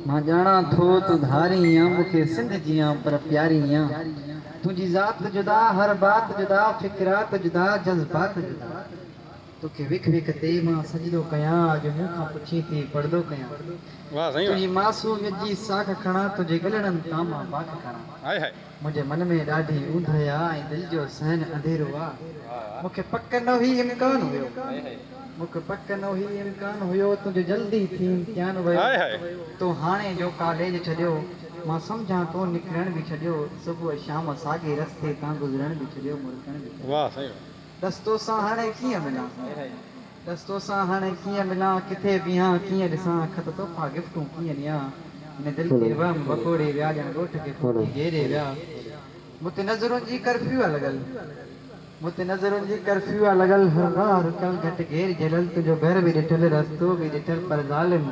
मां ॼाणा थो तूं धारी आं मूंखे सिंध जियां पर प्यारी आं तुंहिंजी ज़ात जुदा हर बात जुदा फिक्रात जुदा जज़्बात जुदा तोखे विख विख ते मां सजदो कयां अॼु मूंखां पुछी थी पर्दो कयां वाह सही तुंहिंजी मासूमियत जी साख खणा तुंहिंजे गलड़नि तां मां बाख खणा हाय हाय मुंहिंजे मन में ॾाढी ऊंध आहे ऐं दिलि जो सहन अंधेरो आहे मूंखे पक न हुई इम्कान हुयो मूंखे पक न हुई इम्कान हुयो तुंहिंजो जल्दी थी इम्तिहान वियो हाय हाय तूं हाणे जो कॉलेज छॾियो मां सम्झां तो निकिरण बि छॾियो सुबुह शाम साॻे रस्ते तां गुज़रण बि छॾियो मुड़कण बि छॾियो वाह सही रस्तो सां हाणे कीअं मिलां रस्तो सां हाणे कीअं मिलां किथे बीहां कीअं ॾिसां खत तोहफ़ा गिफ्टूं कीअं ॾियां हिन दिलि खे वम बकोड़े विया ॼण ॻोठ खे फूकी घेरे विया मूं ते नज़रुनि जी कर्फ्यू आहे लॻल मूं ते नज़रुनि जी कर्फ्यू आहे लॻल हर बार रुकल घटि घेर झलल तुंहिंजो घर बि ॾिठल रस्तो बि ॾिठल पर ज़ालिम